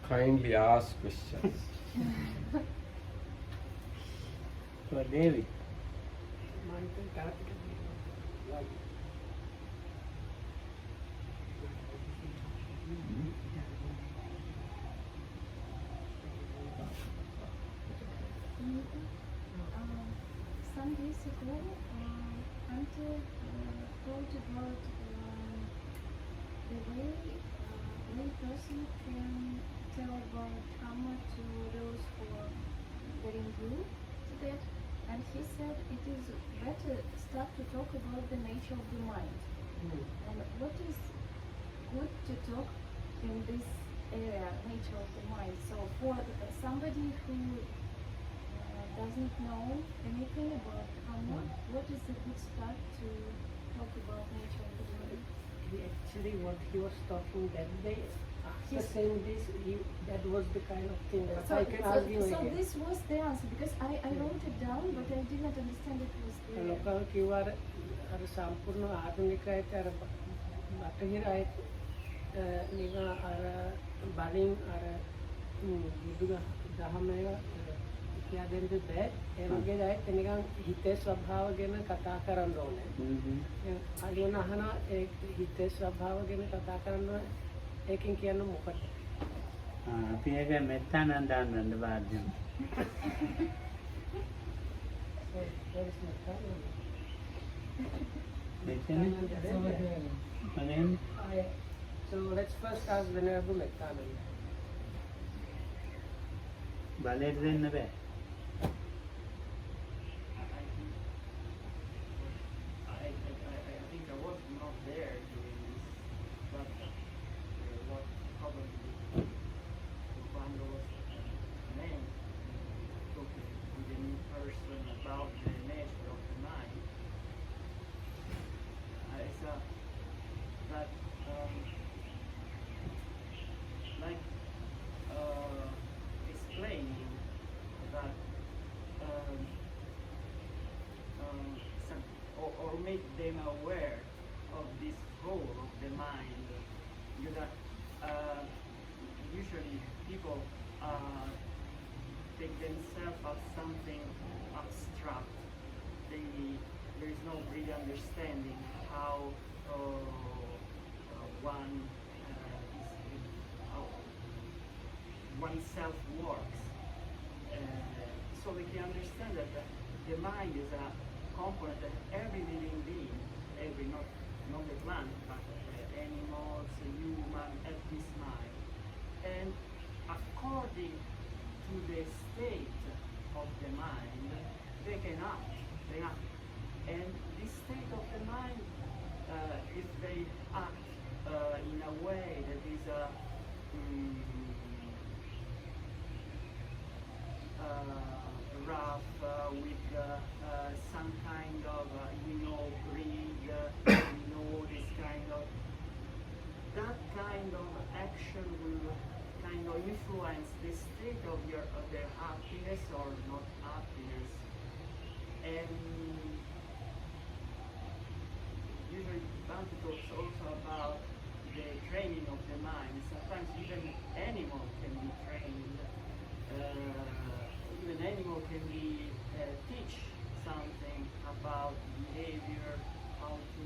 kindly ask questions. So David, Some days ago, Ante told about the way one person can tell about karma to those who are getting blue to that, and he said it is better start to talk about the nature of the mind. And what is good to talk in this area, nature of the mind. So for somebody who doesn't know anything about karma, what is a good start to talk about nature of the mind? Actually, what he was talking that day, after saying this, that was the kind of thing. But I can ask you so again. this was the answer, because I wrote it down, but I did not understand it was there. Local किंवा අර සම්පූර්ණ ආධුනිකයට අර බටහිර අය නිකන් අර බලින් අර බුදු දහම ඒවා කියා දෙන්න බෑ. ඒ වගේ අය නිකන් හිතේ ස්වභාව ගැන කතා කරන්න ඕනේ. අලියන අහන ඒ හිතේ ස්වභාව ගැන කතා කරන්න ඒකෙන් කියන්නේ මොකක්ද? අපි ඒක මෙත්තානන්දන්න බාද්දමු. So let's first ask Venerable Mektananda. බලයට දෙන්න බෑ. I think I was not there during this, but what probably one was meant talking with a new person about the nature of the mind. It's that like explaining that some, or make them aware of this role of the mind. You know, usually people take themselves as something abstract. There is no really understanding how one how oneself works. So we can understand that the mind is a component that every living being, every not the plant, but animals, human, have this mind. And according to the state of the mind, they can act. And this state of the mind, if they act in a way that is rough, with some kind of, greed, this kind of, that kind of action will kind of influence the state of their happiness or not happiness. And usually Bhante talks also about the training of the mind. Sometimes even animal can be trained. Even animal can be teach something about behavior, how to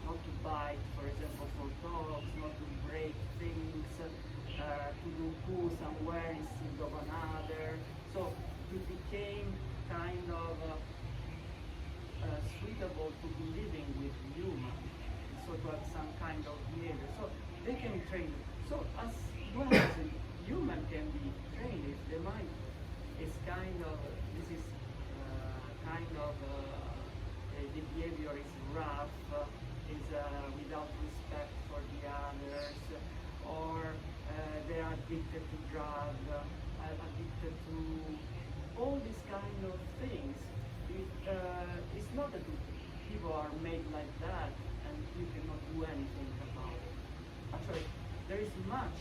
not to bite, for example, for dogs, not to break things, to do poo somewhere instead of another. So it became kind of suitable to be living with humans, so to have some kind of behavior. So they can be trained. So as well as a human can be trained, if the mind is kind of, this is kind of, the behavior is rough, is without respect for the others, or they are addicted to drugs, addicted to all these kind of things. It's not that people are made like that and you cannot do anything about it. Actually, there is much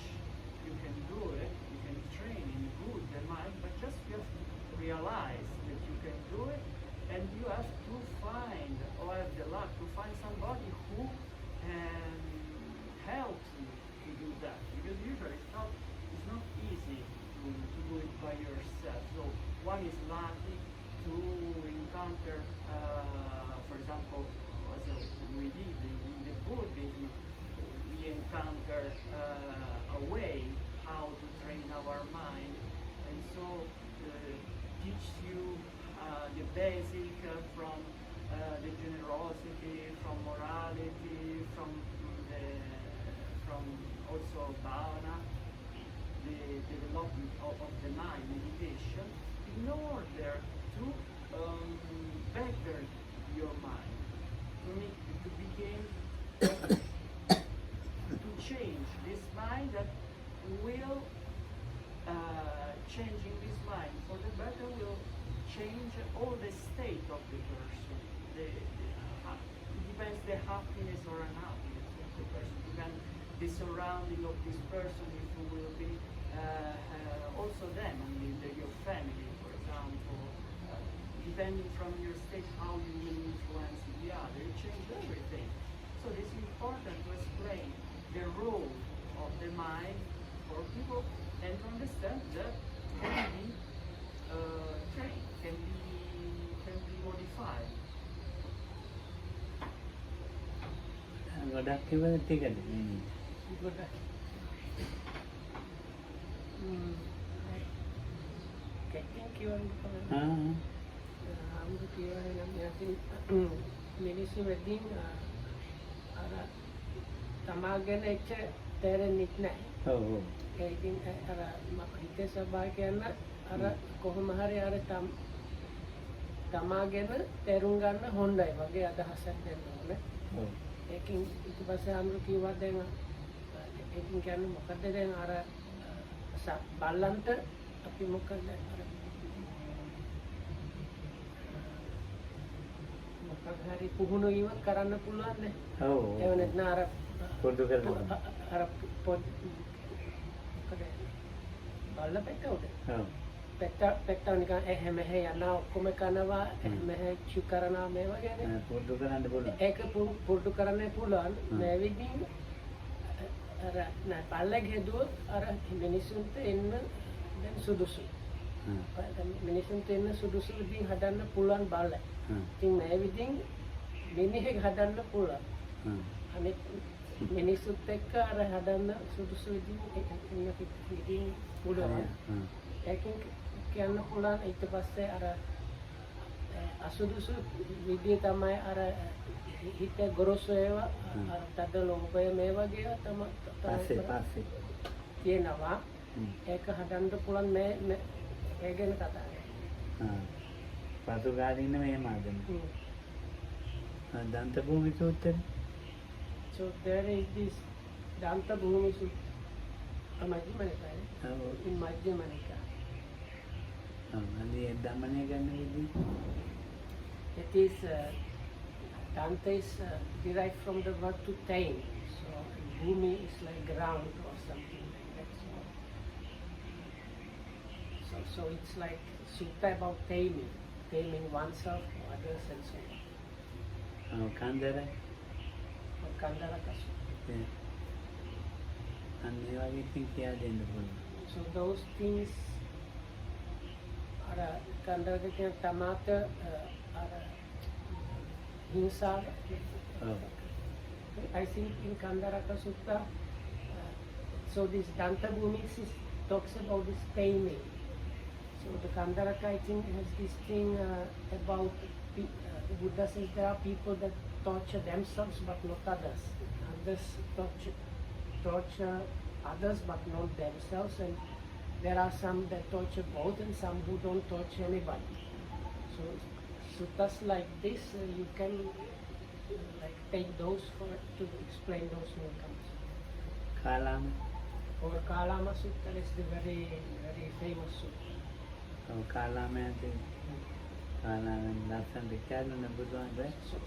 you can do it, you can train in good the mind, but just you have to realize that you can do it, and you have to find, or have the luck to find somebody who helps you that, because usually it's not easy to do it by yourself. So one is lucky to encounter, for example, as we did in the Buddhism, we encounter a way how to train our mind, and so teach you the basic from the generosity, from morality, from also bhavana, the development of the mind, meditation, in order to better your mind, to begin to change this mind that will changing this mind for the better will change all the state of the person. It depends the happiness or unhappiness of the person. Depends the surrounding of this person, if you will be also them, I mean your family, for example, depending from your state how you will influence the other. It changes everything. So it's important to explain the role of the mind for people and to understand that can be trained, can be modified. ගොඩක් කිව්වද ටිකද? ගොඩක් කැටින් කියවන්න පුළුවන්. ආමුදු කියවන්නේ නම් යකින් මිනිස්සු වෙදින් අර තමාගෙන එච්ච තේරෙන්නේ නැහැ. ඔව් ඔව්. ඒ ඉතින් අර හිතේ ස්වභාවය කියන අර කොහොම හරි අර තමාගෙන තේරුම් ගන්න හොඳයි වගේ අදහසක් දෙන්න ඕනේ. ඔව්. ඒකින් ඊට පස්සේ ආමුදු කිව්වා දැන් ඒකින් කියන්නේ මොකද දැන් අර බල්ලන්ට අපි මොකද අර මොකක් හරි පුහුණු වීමක් කරන්න පුළුවන් නේ. ඔව්. ඒව නැත්නම් අර පොඩු කරලා. අර මොකද බල්ල පෙට්ටවද? ඔව්. පෙට්ටව නිකන් එහෙම යනවා ඔක්කොම කනවා එහෙම චු කරනවා මේ වගේ නේ. පුරුදු කරන්න පුළුවන්. ඒක පුරුදු කරන්න පුළුවන්. මේ විදිහින් අර නෑ බල්ලගේ දුව අර මිනිසුන්ට එන්න දැන් සුදුසු. මිනිසුන්ට එන්න සුදුසු විදිහින් හදන්න පුළුවන් බල්ල. ඉතින් මේ විදිහින් මිනිහෙක් හදන්න පුළුවන්. අනිත් මිනිසුත් එක්ක අර හදන්න සුදුසු විදිහින් එන්න විදිහින් පුළුවන්. ඒකෙන් කියන්න පුළුවන් ඊට පස්සේ අර අසුදුසු විදිය තමයි අර හිත ගොරෝසු ඒවා අර තද ලෝභය මේ වගේ තමයි පස්සේ තියෙනවා. ඒක හදන්න පුළුවන් මේ ඒ ගැන කතා කරන්නේ. පසු කාලේ ඉන්න මේ මාදන. දන්ත භූමි සූත්‍රය. So there is this Danta Bhumi Sutta. Madhyamanika. In Madhyamanika. අනේ දමනය ගන්න විදිහ. It is Danta is derived from the word to tame. So Bhumi is like ground or something like that. So it's like sutta about taming oneself, others, and so on. කන්දර. Kandaraka Sutta. අනේ වගේ ඉතින් කියා දෙන්න පුළුවන්. So those things are Kandaraka කියන තමාට අර හිංසාව. I think in Kandaraka Sutta, so this Danta Bhumi talks about this taming. So the Kandaraka, I think, has this thing about the Buddha says there are people that torture themselves but not others. Others torture others but not themselves, and there are some that torture both and some who don't torture anybody. So suttas like this, you can like take those to explain those newcomers. Kalama. Or Kalama Sutta is the very, very famous sutta. කාලාමයන්ට කාලාමෙන් ලස්සනට කියන්න බුදුන්.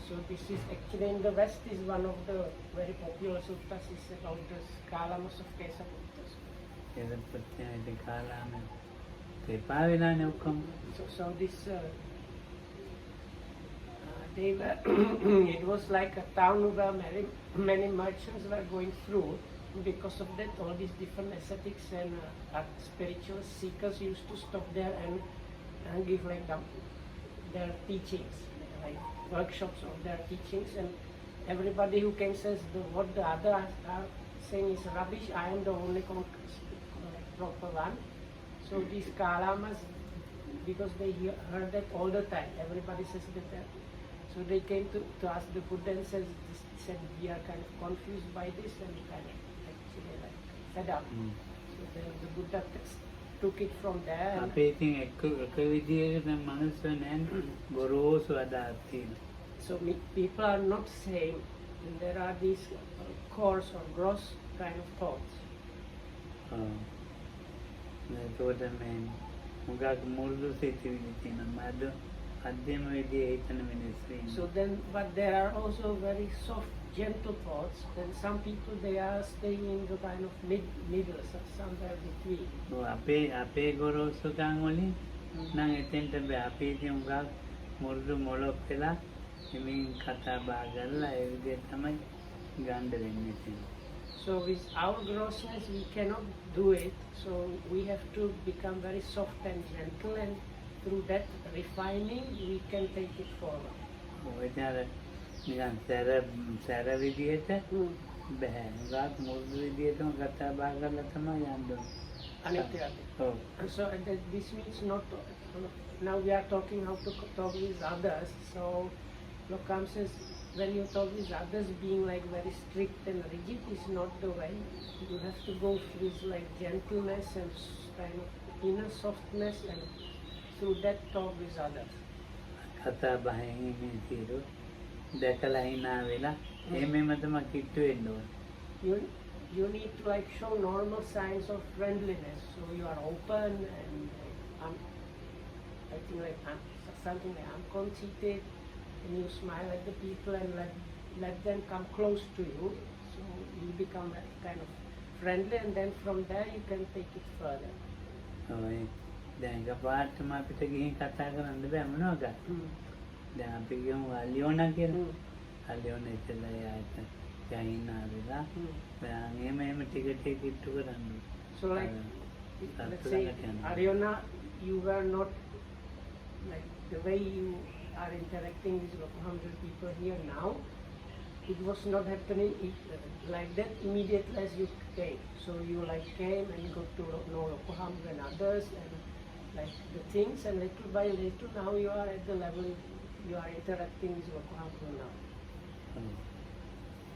So this is actually in the West is one of the very popular suttas is about the Kalamas of Kesaputta. ඒක ප්‍රත්‍යයන්ට කාලාම තේපා වෙනානේ ඔක්කොම. So this they were it was like a town where many merchants were going through, because of that, all these different ascetics and spiritual seekers used to stop there and give like their teachings, like workshops of their teachings, and everybody who came says what the others are saying is rubbish. I am the only proper one. So these Kalamas, because they heard that all the time, everybody says that. So they came to ask the Buddha and said we are kind of confused by this and kind of actually like fed up. So the Buddha took it from there. And අපේ ඉතින් එක විදියකට මනුස්සය නෑනේ ගොරෝසු අදහස් තියෙනවා. so people are not saying there are these coarse or gross kind of thoughts. ඒකට මේ මුගක් මුල්ලු සිතිවිලි තියෙනවා. මද අධ්‍යම විදියේ හිතන මිනිස්සු ඉන්නවා. So then, but there are also very soft, gentle thoughts. Then some people they are staying in the kind of middle, somewhere between. අපේ ගොරෝසුකම් වලින් නම් එතෙන්ට බෑ. අපි ඉතින් මුගක් මුල්ලු මොලොක් වෙලා එමින් කතා බහ කරලා ඒ විදිහට තමයි ගන්න වෙන්නේ තියෙන්නේ. So with our grossness we cannot do it. So we have to become very soft and gentle, and through that refining we can take it forward. ඔයතර නිකන් සැර විදියට බෑ. මුගක් මුල්ලු විදියටම කතා බහ කරලා තමයි යන්න ඕනේ. Anitya. So and this means not now we are talking how to talk with others. So Lokam says when you talk with others being like very strict and rigid is not the way. You have to go with like gentleness and kind of inner softness, and through that talk with others. කතා බහෙන් මේ తీරු දැකලා hina වෙලා එහෙමම තමයි කිට්ටු වෙන්න ඕනේ. You need to like show normal signs of friendliness. So you are open and I think like something like unconceited, and you smile at the people and let them come close to you. So you become kind of friendly, and then from there you can take it further. ඔය දැන් එකපාරටම අපිට ගිහින් කතා කරන්න බෑ මොනවද? දැන් අපි ගියමු අලියෝනා කියලා. අලියෝනා ඉතලා යාට යහිනා වෙලා දැන් එහෙම ටික ටික කිට්ටු කරන්න. So like let's say Ariana, you were not like the way you are interacting with Lokoham's people here now. It was not happening like that immediately as you came. So you like came and got to know Lokoham and others and like the things, and little by little now you are at the level you are interacting with Lokoham now.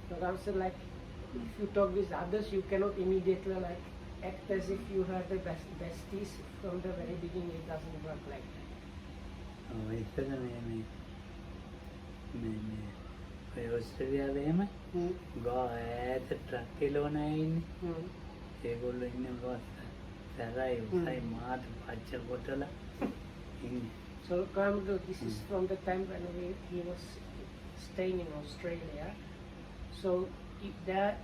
So I said like if you talk with others you cannot immediately like act as if you are the besties from the very beginning. It doesn't work like that. ඉතල මේ ඔය ඔස්ට්‍රේලියාවේ එහෙම ගායට truck එලවන අය ඉන්නේ. ඒගොල්ලෝ ඉන්නේ ගාස් සරයි උසයි මාත් පච්ච කොටලා ඉන්නේ. So this is from the time when he was staying in Australia. So there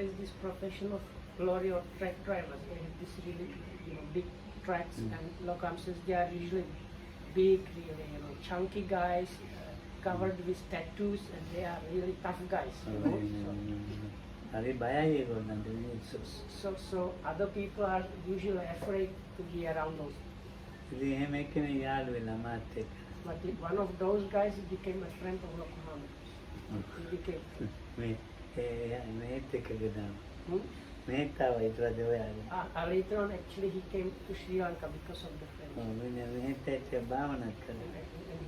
is this profession of lorry or truck drivers. They have this really big trucks, and Lokam says they are usually big, really chunky guys, covered with tattoos, and they are really tough guys. So other people are usually afraid to be around those. But one of those guys became a friend of Lokoham. He became. Later on, actually, he came to Sri Lanka because of the friendship. And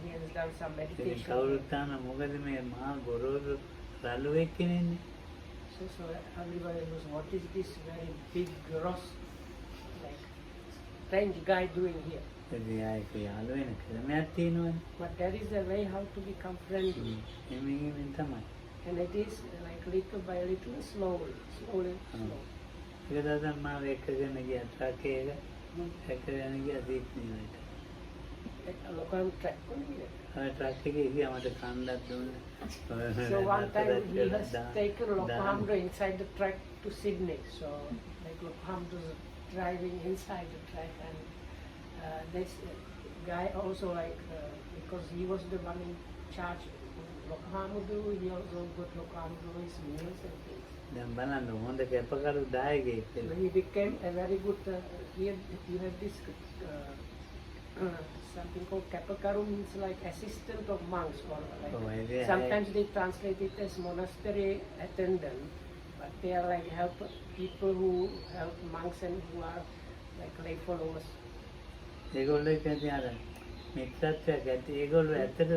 he has done some meditation. So everybody knows what is this very big, gross, like strange guy doing here. But there is a way how to become friendly. And it is like little by little, slowly. Lokam track. So one time he has taken Lokohamra inside the track to Sydney. So like Lokohamra was driving inside the track, and this guy also like because he was the one in charge of Lokohamra, he also got Lokohamra's meals and things. දැන් බලන්න හොඳ කැපකරු දායකයෙක් So වෙලා. he became a very good. Here you have this something called kapakaru, means like assistant of monks, or like Oh, yeah, sometimes they translate it as monastery attendant, but they are like help people who help monks and who are like lay followers. ඒගොල්ලෝ කියන්නේ අර මිත්‍රත්වයක් ඇති. ඒගොල්ලෝ ඇත්තට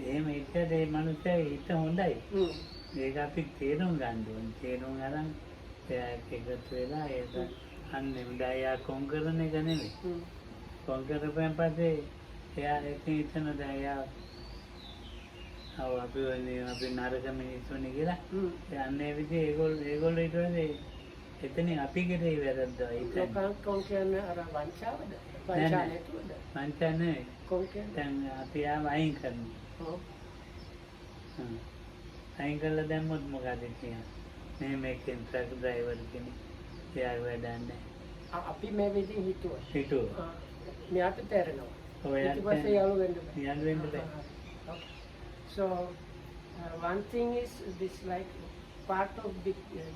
එහෙම හිටියට ඒ මනුස්සයා හිත හොඳයි. Mm. ඒක අපි තේරුම් ගන්න ඕනේ. තේරුම් අරන් එයා එකතු වෙලා ඒක අන්නේ උදයා කොන් කරන එක නෙමෙයි. Mm. කොන් කරපුවාන් පස්සේ එයා ඉතින් හිතන දැන් එයා අපි නරක මිනිස්සුනේ කියලා Mm. යන්නේ විදිහේ ඒගොල්ලෝ ඊට පස්සේ එතනින් අපි කෙරේ වැරද්දා හිතන්නේ. Konken ara wancawada. Nè, Wancana nè. itu ada. මංචා නෙවෙයි. Konken. දැන් අපි ආව අයින් කරනවා. Oh. අයින් කරලා දැම්මොත් මොකද කියන්නේ? මේ මේකෙන් ට්‍රක් ඩ්‍රයිවර් කෙනෙක් එයා වැඩන්නේ. Api me wedding hituwa. හිතුවා. මෙයාට තේරෙනවා. ඔය ඊට පස්සේ යාළු වෙන්න බෑ. යන්න වෙන්න බෑ. Okay. So one thing is this, like part of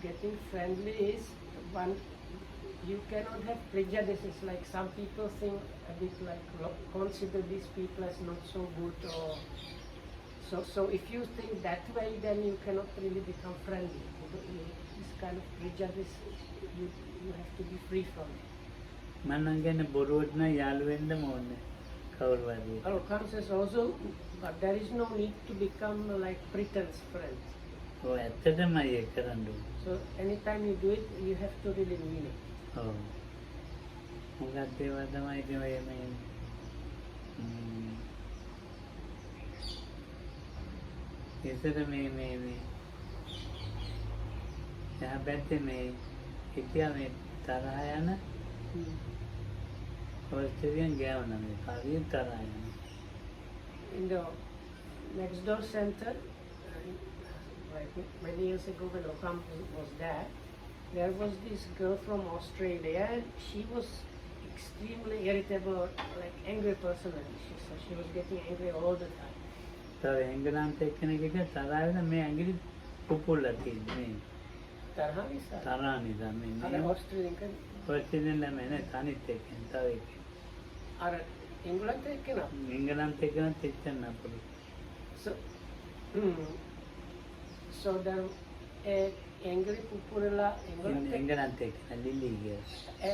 getting friendly is one, you cannot have prejudices, like some people think a bit like consider these people as not so good, or so if you think that way, then you cannot really become friendly. This kind of prejudice, you have to be free from it. මම නම් කියන්නේ බොරුවට නම් යාළු වෙන්නම ඕනේ. කවුරු හරි. Alkan says also, but there is no need to become like pretense friends. ඔය ඇත්තටම ඒක කරන්න ඕනේ. So anytime you do it, you have to really mean it. ඔව්. මොකක්ද ඒවා තමයි ඉතින් ඔය මේ ඉතින් මේ එහා පැත්තේ මේ හිටියා මේ තරහ යන ඔස්ට්‍රේලියන් ගෑවන මේ කවියෙන් තරහ යන. In the next door center, like many years ago when Okam was there was this girl from Australia, and she was extremely irritable, like angry personality. So she was getting angry all the time. තව එංගලන්ත එක්කෙනෙක් එක තරහ වෙන මේ ඇඟිලි පුපුල්ලා තියෙන්නේ මේ Tarha is තරහ නිසා මේ Are Australian can ඔස්ට්‍රේලියන් ළමයි නේ තනිත් එක්කෙන තව එක්කෙනෙක්. are England can up. එංගලන්ත එක්කෙනෙක් එච්චර නපුරු. So so then angry pupurla England එංගලන්ත එක්කෙන ලිලි කියලා.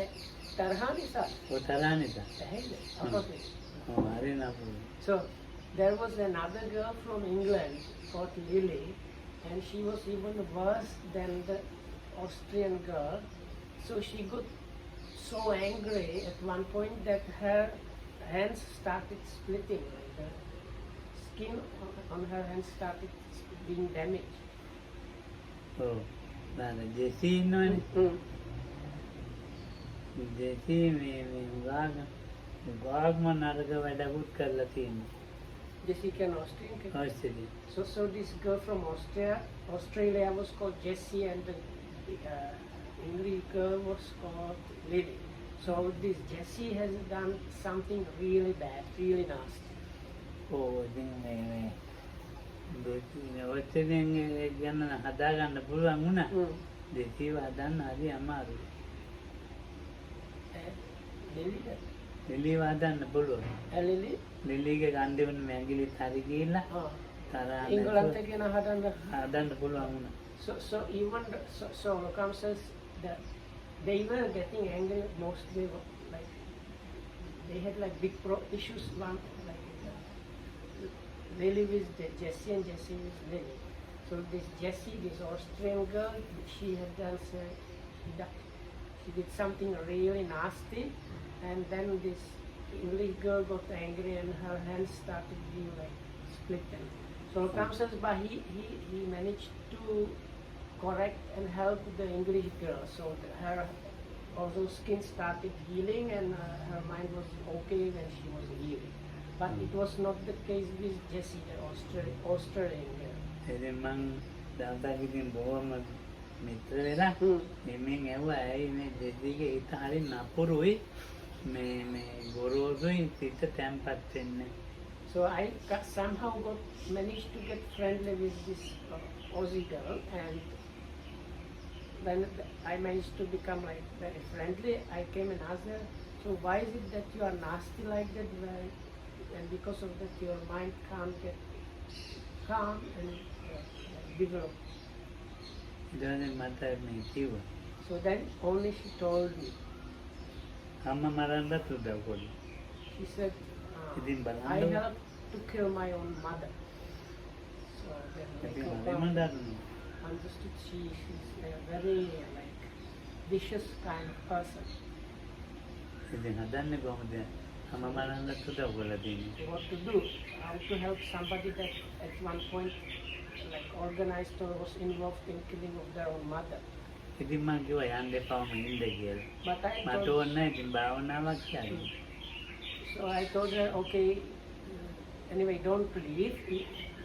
Tarha is ඔය තරහ නිසා. ඔව් හරි නපුරු. So there was another girl from England called Lily, and she was even worse than the Austrian girl. So she got so angry at one point that her hands started splitting. Like the skin on her hands started being damaged. ඔව්. දාන ජෙසි ඉන්නවනේ. ජෙසි මේ උගාගම නරක වැඩකුත් කරලා තියෙනවා. Jessica and Austrian. Australia. So this girl from Australia was called Jessie, and the English girl was called Lily. So this Jessie has done something really bad, really nasty. ඔව් ඉතින් මේ ඔස්ට්‍රේලියන් ගැන හදාගන්න පුළුවන් වුණා. දෙසිව හදන්න හරි අමාරුයි. Lily? ලිලිව හදන්න පුළුවන්. Lily? ලිලිගේ ගන්දෙවන මැංගිලිත් හරි ගිහිල්ලා තරහ England again හදන්න පුළුවන් වුණා. So even so Lokam says that they were getting angry mostly, like they had like big issues. One like Lily with Jessie and Jessie with Lily. So this Jessie, this Austrian girl, she had done she did something really nasty, and then this English girl got angry and her hands started being like split. So Lokam says, but he managed to correct and help the English girl. So her also skin started healing, and her mind was okay when she was healing. But it was not the case with Jessie, the Australian girl. ඉතින් මං දවසක් ඉතින් බොහොම මිත්‍ර වෙලා මෙමින් ඇහුවා ඇයි මේ දෙදිගේ හිත හරි නපුරුයි මේ ගොරෝසුයි හිත තැම්පත් වෙන්නේ. So I somehow managed to get friendly with this Aussie girl, and when I managed to become like very friendly, I came and asked her, so why is it that you are nasty like that? And because of that, your mind can't get calm and develop. ඉතින් මට මේ කිව්වා So then only she told me. අම්මා මරන්නත් උදව් කළා. She said, ඉතින් බලන්න I helped to kill my own mother. So then ඉතින් like, මම දන්නවා. understood she's a very like vicious kind of person. ඉතින් හදන්නේ කොහොමද? අම්මා මරන්නත් උදව් කළා තියෙන්නේ. What to do? How to help somebody that at one point like organized or was involved in killing of their own mother. ඉතින් මම කිව්වා යන්න එපාම ඉන්න කියලා. But I මට told, ඕනේ නැහැ ඉතින් භාවනාවක් කරන්න. so I told her, okay, anyway, don't leave.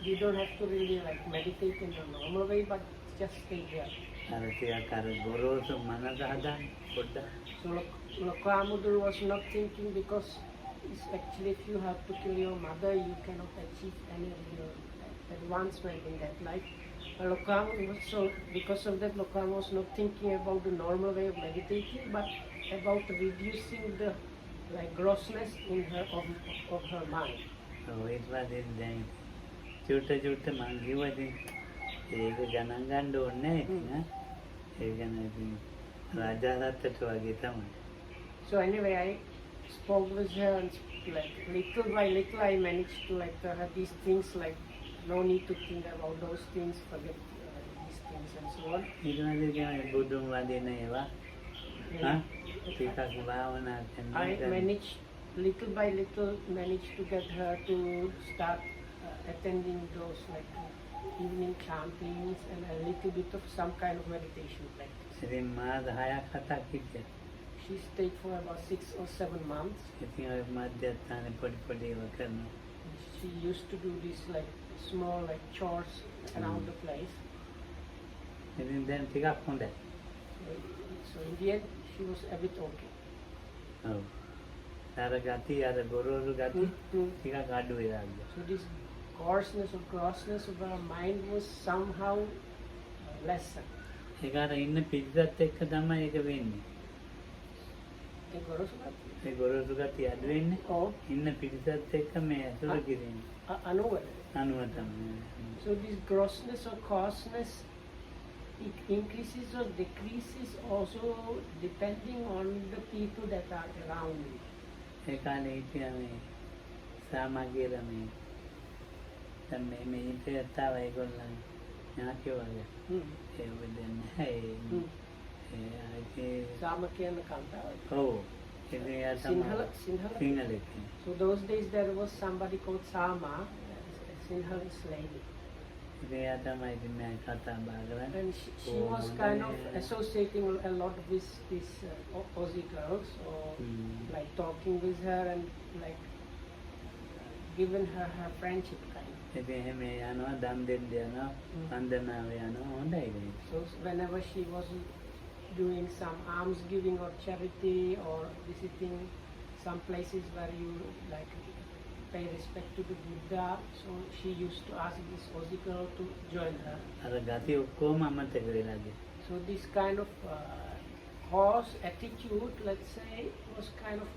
You don't have to really like meditate in a normal way, but just stay there. අර ටිකක් අර ගොරෝසු මනස හදන්න පොඩ්ඩක්. So Lokamudur was not thinking because it's actually if you have to kill your mother, you cannot achieve any real advancement in that life. So because of that, Lokam was not thinking about the normal way of meditating, but about reducing the like grossness in her of her mind. ඔව් ඊට පස්සේ දැන් චුට්ට මං කිව්වා ඉතින් ඒක ගණන් ගන්න ඕනේ නැහැ ඉතින් ඈ. ඒ ගැන ඉතින් රාජාරත්තට වගේ තමයි. So anyway, I spoke with her and like little by little I managed to like tell her these things like no need to think about those things, forget these things and so on. ඊට පස්සේ තමයි බුදුන් වදින ඒවා ඈ ටිකක් භාවනා I කරනවා. managed little by little managed to get her to start attending those like evening chantings and a little bit of some kind of meditation practice. ඉතින් මාස 6ක් 7ක් හිටියා. She stayed for about 6 or 7 months. ඉතින් ඔය මධ්‍යස්ථානේ පොඩි ඒවා කරනවා. She used to do these like small like chores around the place. ඉතින් දැන් ටිකක් හොඳයි. So in the end, she was a bit okay. ඔව්. අර ගති අර ගොරෝසු ගති ටිකක් අඩු වෙලා ගියා. So this coarseness or grossness of her mind was somehow lessened. ඒක අර ඉන්න පිළිසත් එක්ක තමයි ඒක වෙන්නේ. The grossness? ඒ ගොරෝසු ගති අඩු වෙන්නේ Oh, ඉන්න පිළිසත් එක්ක මේ අසුර කිරීම. unaware. අනුව තමයි. So this grossness or coarseness, it increases or decreases also depending on the people that are around you. ඒ කාලේ හිටියා මේ සාමා කියලා මේ දැන් මේ ඉතින් තාව ඒගොල්ලන් ඥාතියෝ වගේ ඒ වෙන්නේ නැහැ. ඒ Samakyan Kanta. ඔව්. ඉතින් එයා තමයි සිංහලෙක්. So those days there was somebody called Sama, a Sinhalese lady. ඉතින් එයා තමයි ඉතින් මම කතා බහ කරන්නේ. And she was kind of associating a lot with these Aussie girls, or like talking with her and like giving her friendship kind. ඉතින් එහෙම යනවා දන් දෙන්න යනවා වන්දනාව යනවා හොඳයි ඒක. So whenever she was doing some alms giving or charity or visiting some places where you like pay respect to the Buddha, so she used to ask this Aussie girl to join her. අර ගති ඔක්කොම අමතක වෙලා ගියා. So this kind of coarse attitude, let's say, was kind of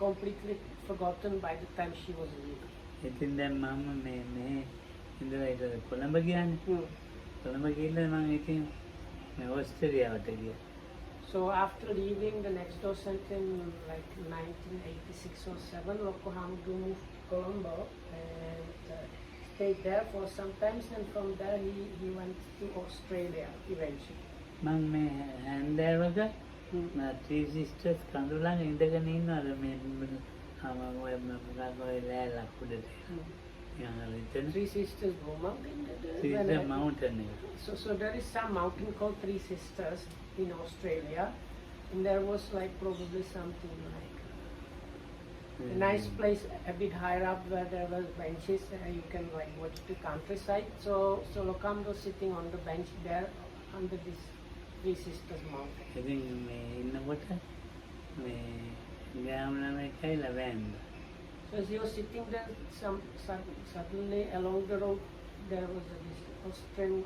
completely forgotten by the time she was leaving. ඉතින් දැන් මම මේ ඉඳලා ඒක කොළඹ ගියානේ. කොළඹ ගිහිල්ලා මම ඉතින් මේ ඕස්ට්‍රේලියාවට ගියා. So after leaving the next docent in like 1986 or 7, Lokohamdu moved to Colombo and stayed there for some time, and from there he went to Australia eventually. මම මේ හැන්දෑවක Three Sisters කඳුලන් ඉඳගෙන ඉන්නවද මේ ඔය මොකක්ද ඔය ලෑල්ලක් උඩට. Three Sisters Mountain. Sister Mountain. So there is some mountain called Three Sisters in Australia, and there was like probably something like a nice place a bit higher up where there were benches and you can like watch the countryside. So Lokam was sitting on the bench there under this Three Sisters mountain. ඉතින් මේ ඉන්නකොට මේ ගාමනම කයිලා වැන්ද. So as he was sitting there, suddenly along the road there was this Australian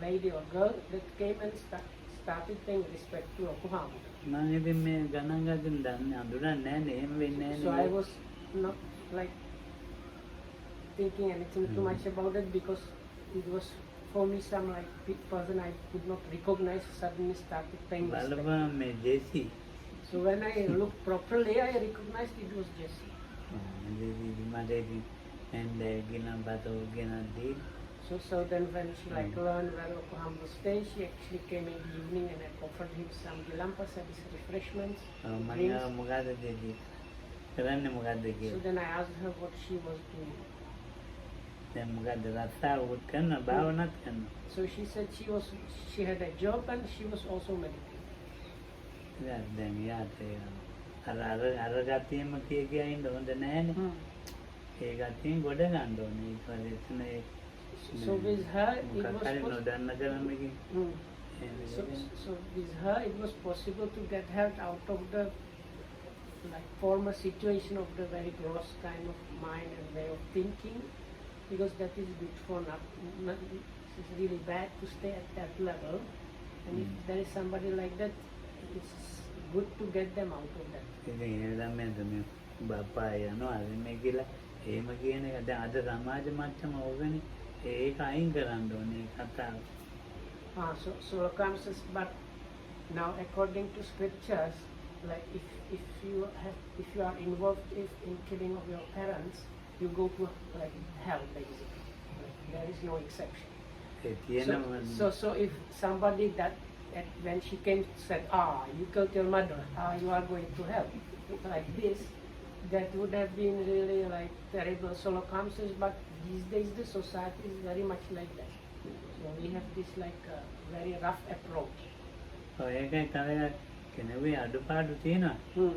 lady or girl that came and started paying respect to Yokohama. මම ඉතින් මේ ගණන් ගන්න දන්නේ අඳුරන්නේ නැහැ නේ. එහෙම වෙන්නේ So I නැහැ නේ. was not like thinking anything too much about it because it was for me some like person I could not recognize suddenly started paying respect. බලපන් මේ ජේසි. So when I looked properly, I recognized it was Jesse. ජේසි මට ඉතින් එන්නේ ගිනම් බතෝ ගෙනදී So then when she like learned where Yokohama was staying, she actually came in the evening and I offered him some gilampas and his refreshments. මම drinks. මොකද දෙදී කරන්නේ මොකද්ද So කියලා. then I asked her what she was doing. දැන් මොකද්ද රස්සාවකුත් කරනවා භාවනාත් කරනවා. So she said she had a job and she was also meditating. දැන් යාට අර ගතියෙම කිය ඉන්න හොඳ නැහැනේ. ඒ ගතියෙන් ගොඩ ගන්න ඕනේ. ඒක වලෙතන So with her, it was මොකක්ද නොදන්න කරන්නකින්. so with her, it was possible to get her out of the like former situation of the very gross kind of mind and way of thinking, because that is good for not it's really bad to stay at that level. And if there is somebody like that, it's good to get them out of that. ඉතින් ඒ ළමෙන්ද මේ බප්පා යනවා මේ කියලා එහෙම කියන එක දැන් අද සමාජ මට්ටම ඕගනේ ඒක අයින් කරන්න ඕනේ කතාව. So Lokam says, but now according to scriptures, like if you are involved in killing of your parents, you go to like hell basically. Like, there is no exception. ඒ තියෙනවා So if somebody that when she came said, you killed your mother, you are going to hell, like this, that would have been really like terrible. So Lokam says, but these days the society is very much like that. So we have this like very rough approach. ඒකයි තමයි කෙනෙකුගේ අඩුපාඩු තියෙනවා.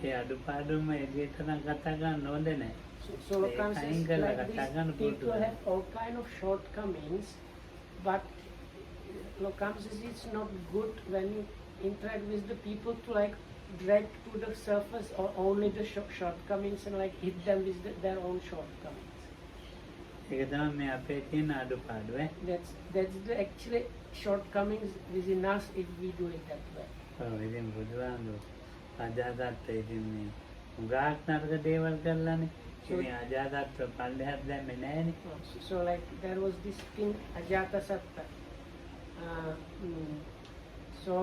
ඒ අඩුපාඩුම එළියට නම් කතා කරන්න ඕනේ නැහැ. So Lokam says like this, people have all kind of shortcomings, but Lokam says it's not good when you interact with the people to like drag to the surface or only the shortcomings and like hit them with their own shortcomings. ඒක තමයි මේ අපේ තියෙන අඩුපාඩු ඈ. That's the actually shortcomings within us if we do it that way. ඔව් ඉතින් බුදුහාමුදුරුවෝ අජාතත් ඉතින් මේ උගාක් නරක දේවල් කරලානේ. ඉතින් අජාතත් පල්ලෙහාට දැම්මේ නැහැනේ. So like there was this king Ajatasatta. So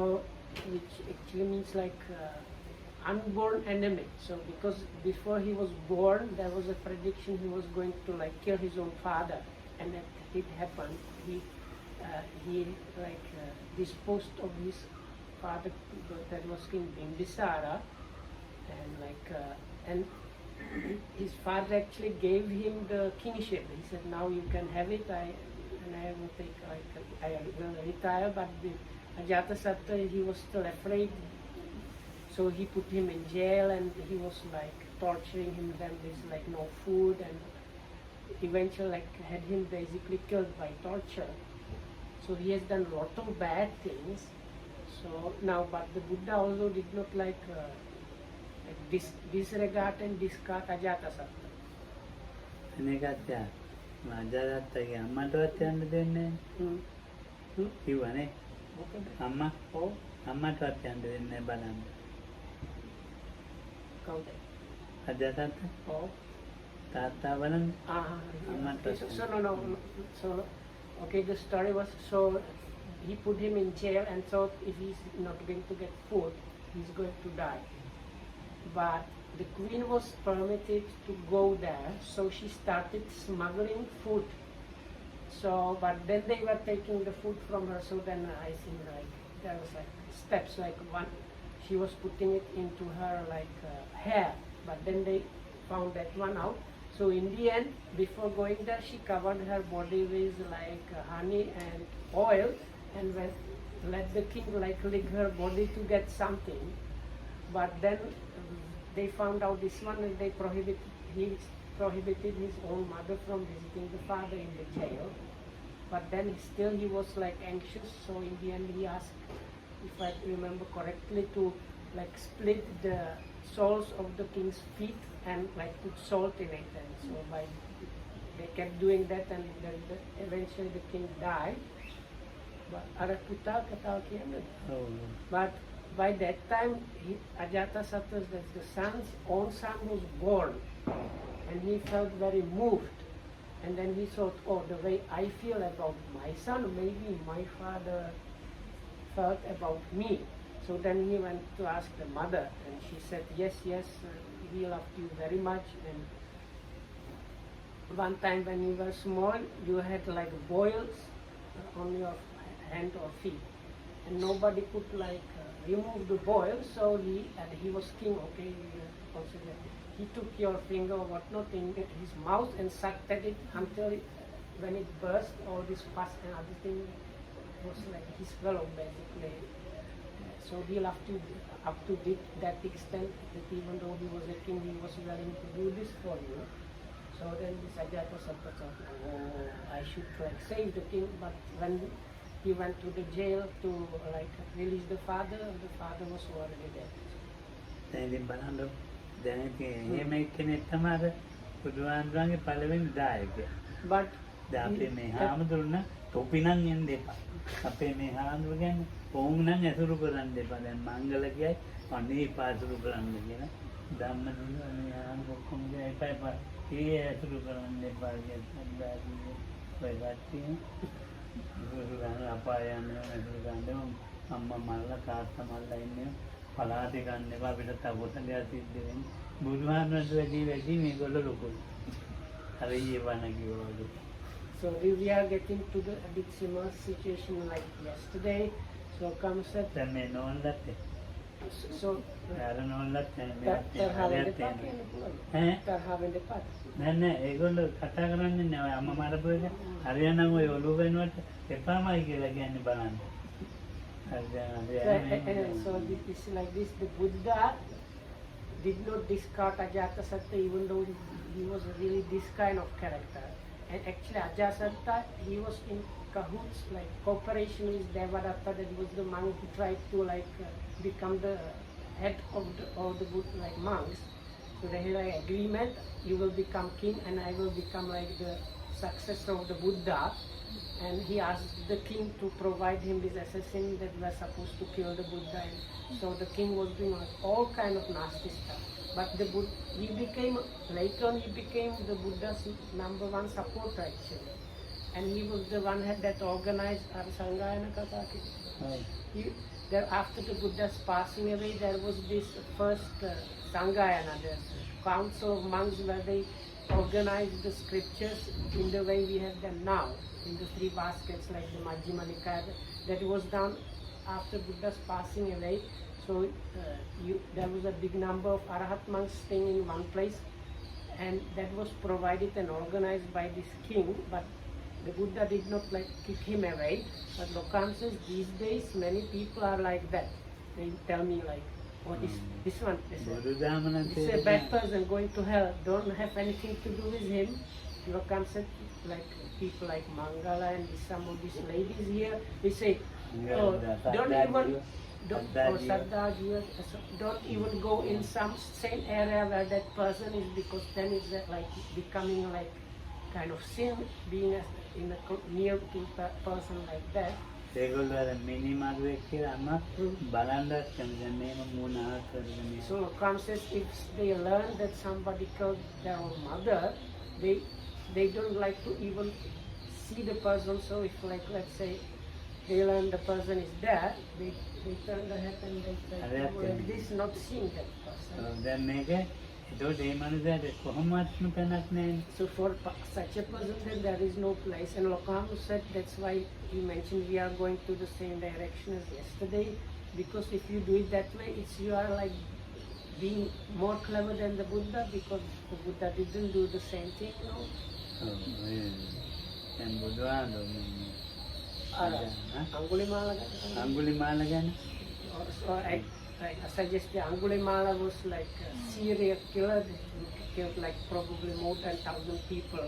which actually means like unborn enemy. So because before he was born, there was a prediction he was going to like kill his own father, and that it happened. He like disposed of his father, that was King Bimbisara, and like and his father actually gave him the kingship. He said, "Now you can have it. I will take like I will retire." But the Ajatasatta, he was still afraid. So he put him in jail and he was like torturing him then with like no food, and eventually like had him basically killed by torture. So he has done a lot of bad things. So now, but the Buddha also did not like disregard and discard Ajatasatta. අනේකත් අජාතත්ගේ අම්මටවත් යන්න දෙන්නේ නැහැ. කිව්වනේ. අම්මා අම්මටවත් යන්න දෙන්නේ නැහැ බලන්න. අජාතත් තාත්තා බලන්න. So no. So okay, the story was so he put him in jail and thought if he's not going to get food, he's going to die. But the queen was permitted to go there, so she started smuggling food. So, but then they were taking the food from her. So then I think like there was like steps, like one, she was putting it into her like hair, but then they found that one out. So in the end, before going there, she covered her body with like honey and oil, and let the king like lick her body to get something. But then they found out this one, and they prohibited his own mother from visiting the father in the jail. But then still he was like anxious, so in the end he asked, if I remember correctly, to like split the soles of the king's feet and like put salt in it. And so they kept doing that, and then eventually the king died. අර පුතා කතාව කියන්නේ. ඔව්. But by that time, Ajatasattu, the son's own son was born, and he felt very moved. And then he thought, oh, the way I feel about my son, maybe my father felt about me. So then he went to ask the mother, and she said, yes, we loved you very much. And one time when you were small, you had like boils on your hand or feet, and nobody could like remove the boil. So he was king, okay. He took your finger or whatnot in his mouth and sucked at it until when it burst, all this pus and everything was like he swallowed basically. So he loved you up to that extent that even though he was a king, he was willing to do this for you. So then this Ajatasattu thought, oh, I should like save the king. But when he went to the jail to like release the father was already dead. දැන් ඉතින් බලන්න දැන් ඉතින් එහෙම එක්කෙනෙක් තමයි අර බුදුහාමුදුරන්ගේ පළවෙනි දායකයා. But දැන් අපේ මේ හාමුදුරුවෝ තොපි නම් එන්න එපා. අපේ මේ හාමුදුරුවෝ කියන්නේ ඕම් නම් ඇසුරු කරන්න එපා. දැන් මංගල කියයි අනේ පාසුරු කරන්න කියන ධම්ම දුන්නා මේ හාමුදුරුවෝ කොහොමද එපා ඒ ඇසුරු කරන්න එපා කියන ඔය ගැටි බුදුහාමුදුරන් අපායන් ඇසුරු කරන්නේ අම්මා මල්ලා තාත්තා මල්ලා ඉන්නේ පලාතේ ගන්න එපා අපිට තවොතලයා සිද්ධ වෙන්නේ බුදුහාමුදුරන්ට වැඩි මේගොල්ලෝ ලොකුයි. අර ඊයේ වණ කිව්වා වගේ. So we are getting to the a bit similar situation like yesterday. So comes that. දැන් මේ නෝන්ලත් So අර නෝන්ලත් having the part. නෑ ඒගොල්ලෝ කතා කරන්නේ නෑ ඔය අම්මා මරපු එක හරියනම් ඔය ඔළුව වෙනුවට එපාමයි කියලා කියන්නේ බලන්න. So this is like this. The Buddha did not discard Ajatasattu even though he was really this kind of character. And actually Ajatasattu, he was in cahoots, like cooperation with Devadatta, that was the monk who tried to like become the head of the like monks. So they had an agreement, you will become king and I will become like the successor of the Buddha. And he asked the king to provide him this assassin that were supposed to kill the Buddha. And so the king was doing all kind of nasty stuff. But later on he became the Buddha's number one supporter actually. And he was the one that organized our Sanghayana Kataki. After the Buddha's passing away, there was this first Sanghayana, the council of monks where they organized the scriptures in the way we have them now, in the three baskets like the Majjhima Nikaya. That was done after Buddha's passing away. So there was a big number of Arahat monks staying in one place, and that was provided and organized by this king. But the Buddha did not like kick him away. But Lokam says these days many people are like that. They tell me like, oh this one is a bad person going to hell. Don't have anything to do with him. Lokam said like people like Mangala and some of these ladies here, they say, oh, don't even go in some same area where that person is, because then it's like becoming like kind of sin being near to a person like that. ඒගොල්ලෝ අර මිනිමරුවෙක් කියලා අම්මා බලන්නත් කැමති මේම මොනවා කරන්නේ. So Kam says if they learn that somebody killed their own mother, they don't like to even see the person. So if like let's say they learn the person is dead, they turn their head and they say, oh, like this, not seeing that person. දැන් මේක ඒකට ඒ මනුස්සයාට කොහොමත්ම තැනක් නැහැ. So for such a person then there is no place. And Lokam said that's why he mentioned we are going to the same direction as yesterday, because if you do it that way, you are like being more clever than the Buddha, because the Buddha didn't do the same thing, no? And බුදුහාමුදුරුවෝ Angulimala ගැන so I suggest the Angulimala was like a serial killer. He killed like probably more than 1,000 people.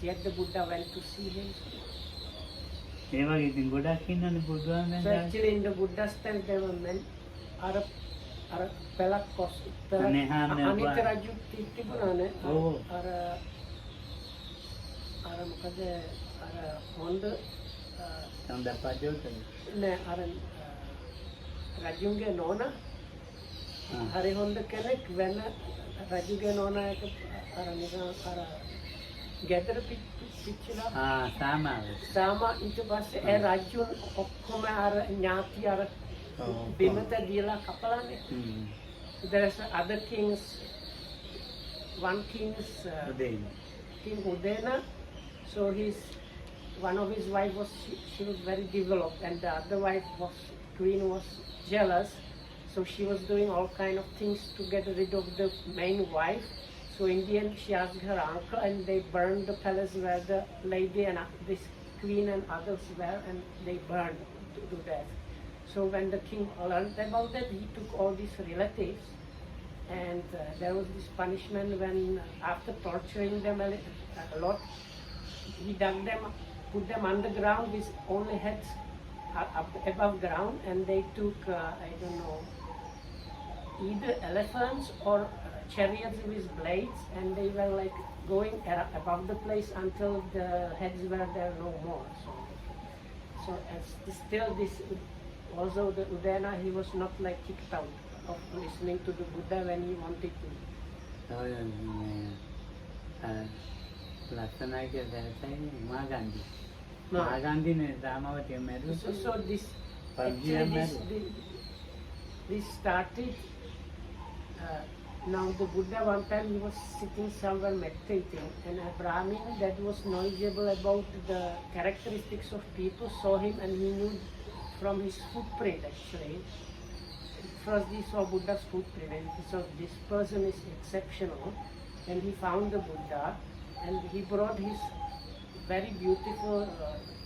Yet the Buddha went to see him. ඒ වගේ ඉතින් ගොඩක් ඉන්නනේ බුදුහාමුදුරුවෝ. So actually in the Buddha's time there were men pelak kos Anita Raju තිබුණානේ අර මොකද අර හොඳ සඳපජෝතන නෑ අර රජුන්ගේ නෝනා හරි හොඳ කෙනෙක් වෙන රජුගේ නෝනා එක අර නිකන් අර ගෙදර පිච්චිලා සාමාව සාමා ඊට පස්සේ ඒ රජුන් ඔක්කොම අර ඥාති අර බිමට දීලා කපලානේ. There's other kings, one king's King Udena, so one of his wife was she was very developed, and the other wife queen was jealous, so she was doing all kind of things to get rid of the main wife. So in the end she asked her uncle, and they burned the palace where the lady and this queen and others were, and they burned to death. So when the king learned about that, he took all these relatives, and there was this punishment when after torturing them a lot, he dug them, put them underground with only heads up above ground, and they took I don't know, either elephants or chariots with blades, and they were like going above the place until the heads were there no more. So still this, although the Udena, he was not like kicked out of listening to the Buddha when he wanted to. ලස්සනයි කියලා දැක්සයි මාගන්ධිනේ රාමවතී මැරුව. So this started. Now the Buddha one time he was sitting somewhere meditating, and a Brahmin that was knowledgeable about the characteristics of people saw him, and he knew from his footprint actually. First he saw Buddha's footprint, and he saw this person is exceptional, and he found the Buddha, and he brought his very beautiful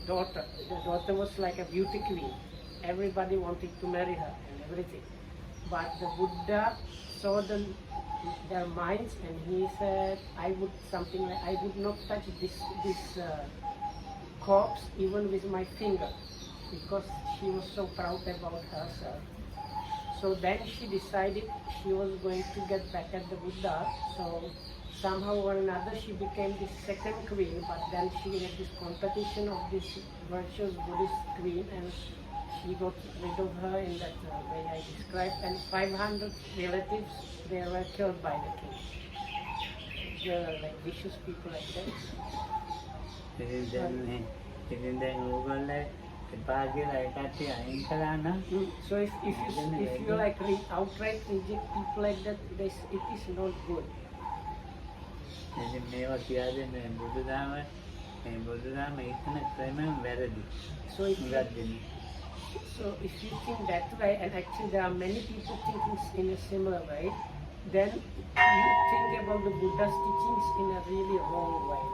daughter. The daughter was like a beauty queen. Everybody wanted to marry her and everything. But the Buddha saw their minds, and he said, I would not touch this corpse even with my finger, because she was so proud about herself. So then she decided she was going to get back at the Buddha. So somehow or another she became the second queen, but then she had this competition of this virtuous Buddhist queen, and she got rid of her in that way I described, and 500 relatives, they were killed by the king. They were like vicious people like that. ඉතින් දැන් ඕගොල්ලෝ එපා කියලා එකත් අයින් කළා නම් So if you like outright reject people like that, it is not good. ඉතින් මේවා කියා දෙන්නේ බුදුදහම ඉතන ක්‍රමයෙන් වැරදි. So if you think that way, and actually there are many people thinking in a similar way, then you think about the Buddha's teachings in a really wrong way.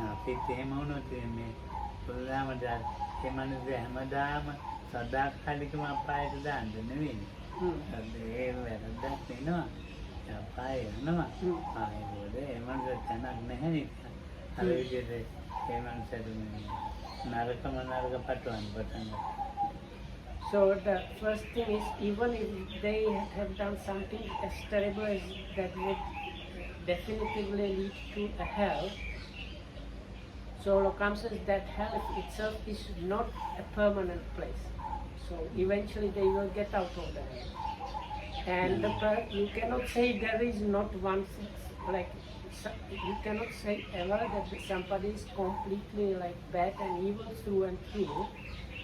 අපිත් එහෙම වුණොත් මේ බුදුදහමට ඒ මනුස්සය හැමදාම සදාකාලිකම අපායට දාන්න නෙවෙයි. ඒ වැරද්දක් වෙනවා. අපාය යනවා. ආයෙත් ඒ මනුස්සය තැනක් නැහැ නේද? අර විදිහට ඒ මනුස්සයට නරක පටවන්න පටන් ගන්නවා. So the first thing is, even if they have done something as terrible as that would definitively lead to a hell, so Lokam says that hell itself is not a permanent place. So eventually they will get out of the hell. And you cannot say there is not one thing, like you cannot say ever that somebody is completely like bad and evil through and through,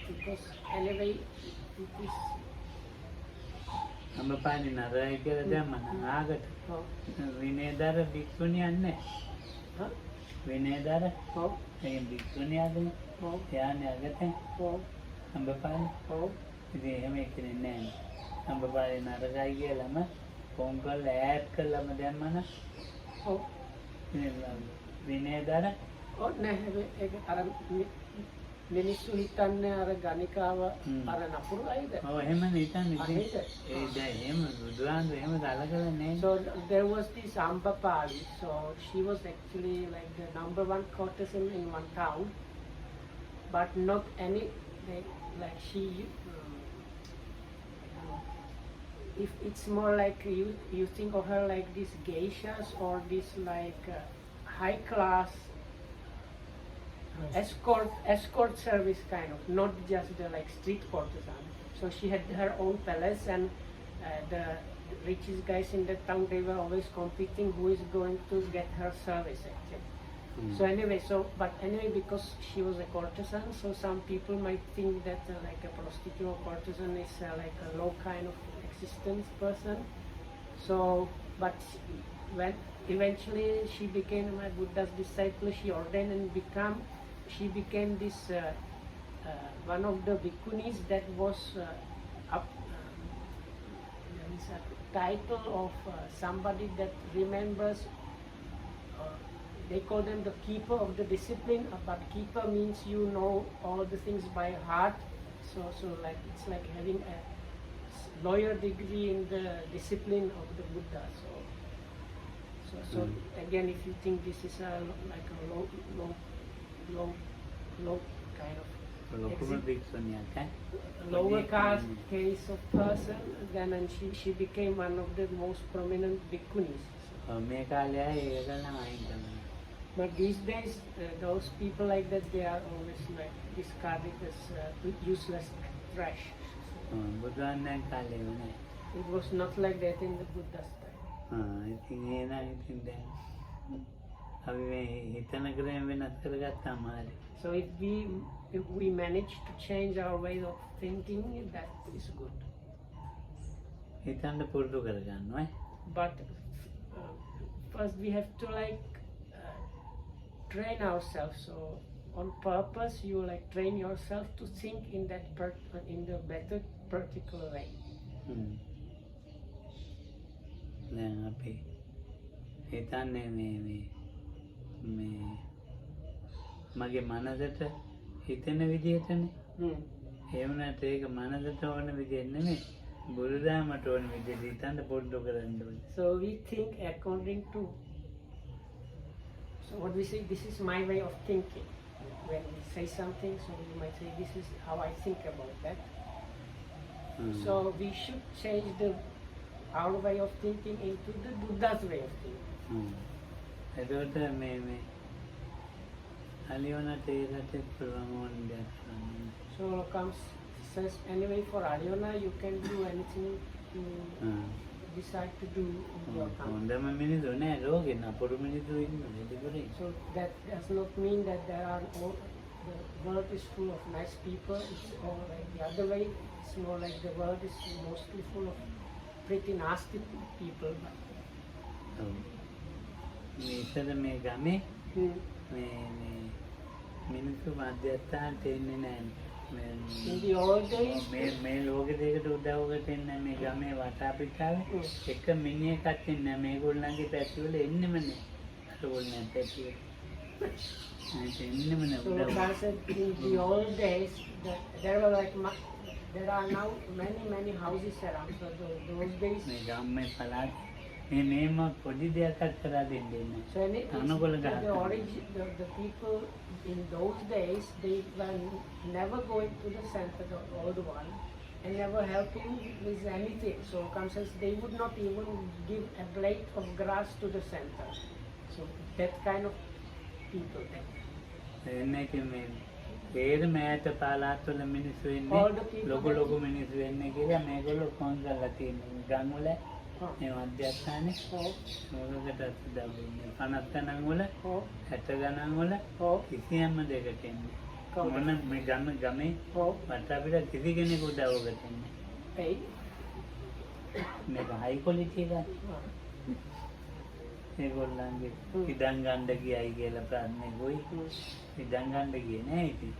because anyway it is. අම්බපාණි නරයි කියලා දැම්මම ආගට විනයදර භික්ෂුණියක් නැහැ. විනයදර ඒ භික්ෂුණියද යානේ අගතේ අම්බපාණි ඉතින් එහෙම කෙනෙක් නැහැ. අම්බපාණි නරයි කියලාම phone කරලා add කළාම දැම්මම විනයදර නැහැ ඒක අර මිනිස්සු හිතන්නේ අර ගණිකාව අර නපුරු අයද? ඔව් එහෙමනේ හිතන්නේ. ඒ දැන් එහෙම බුදුහාමුදුරුවෝ එහෙම කලකලා නැහැ. So there was this Ambapali, so she was actually like the #1 courtesan in one town, but not any like she. If it's more like you think of her like these geishas or this like high class escort service kind of, not just the like street courtesan. So she had her own palace, and the richest guys in the town, they were always competing who is going to get her service actually. So anyway, because she was a courtesan, so some people might think that like a prostitute or courtesan is like a low kind of existence person. So, but when eventually she became my Buddha's disciple, she ordained and she became this one of the bhikkhunis that was up. There is a title of somebody that remembers. They call them the keeper of the discipline, but keeper means you know all the things by heart. So like it's like having a lawyer degree in the discipline of the Buddha. So again, if you think this is a like a low kind of lower caste case of person, then and she became one of the most prominent bhikkhunis. But these days, those people like that, they are always like discarded as useless trash. It was not like that in the Buddha's time. So if we manage to change our way of thinking, that is good. But first we have to like train ourselves. So on purpose, you like train yourself to think in that in the better particular way. මගේ මනසට හිතෙන විදිහටනේ. ඒ වුණාට ඒක මනසට ඕන විදිහ නෙමෙයි. බුදුදහමට ඕන විදිහට හිතන්න පොඩ්ඩක් කරන්න ඕනේ. So we think according to. So what we say, this is my way of thinking. When we say something, so we might say, this is how I think about that. So we should change our way of thinking into the Buddha's way of thinking. එතකොට මේ අලියෝනට ඒකට ප්‍රමෝණ දෙයක්. So comes says anyway for Aryona you can do anything you decide to do in your country. So that does not mean that there are the world is full of nice people. It's more like the other way. It's more like the world is mostly full of pretty nasty people. In the old days, මේ ලෝකෙ දෙකට උදව්වට එන්න මේ ගමේ වටා පිටාවේ එක මිනිහෙක්වත් ඉන්න මේගොල්ලන්ගේ පැතිවල එන්නෙම නෑ. අරගොල්ලන් පැතිවල. එන්නෙම නෑ. So in the old days, there were like there are now many houses around. So those days. මේ ගම්මේ පළාත් මේම පොඩි දෙයක්වත් කරලා දෙන්නේ නෑ. So the people in those days, they were never going to the center, the old one, and never helping with anything. So says they would not even give a blade of grass to the center. So that kind of people. මෑත පළාත්වල මිනිස්සු ඉන්නේ ලොකු මිනිස්සු ඉන්නේ කියලා මේගොල්ලෝ phone කරලා තියෙනවා ගම්වල මේ මධ්‍යස්ථානේ මොකකටද දාන්නේ 50 ගණන් වල 60 ගණන් වල කිසියම්ම දෙකට එන්නේ මොන මේ ගමේ වටා පිට කිසි කෙනෙකු උදව්වකට එන්නේ මේක හයි ක්වොලිටි එකක් ඒගොල්ලන්ගේ ඉඩම් ගන්න ගියයි කියලා ප්‍රාර්ථනා ගොයි ඉඩම් ගන්න ගියේ නෑ ඉතින්.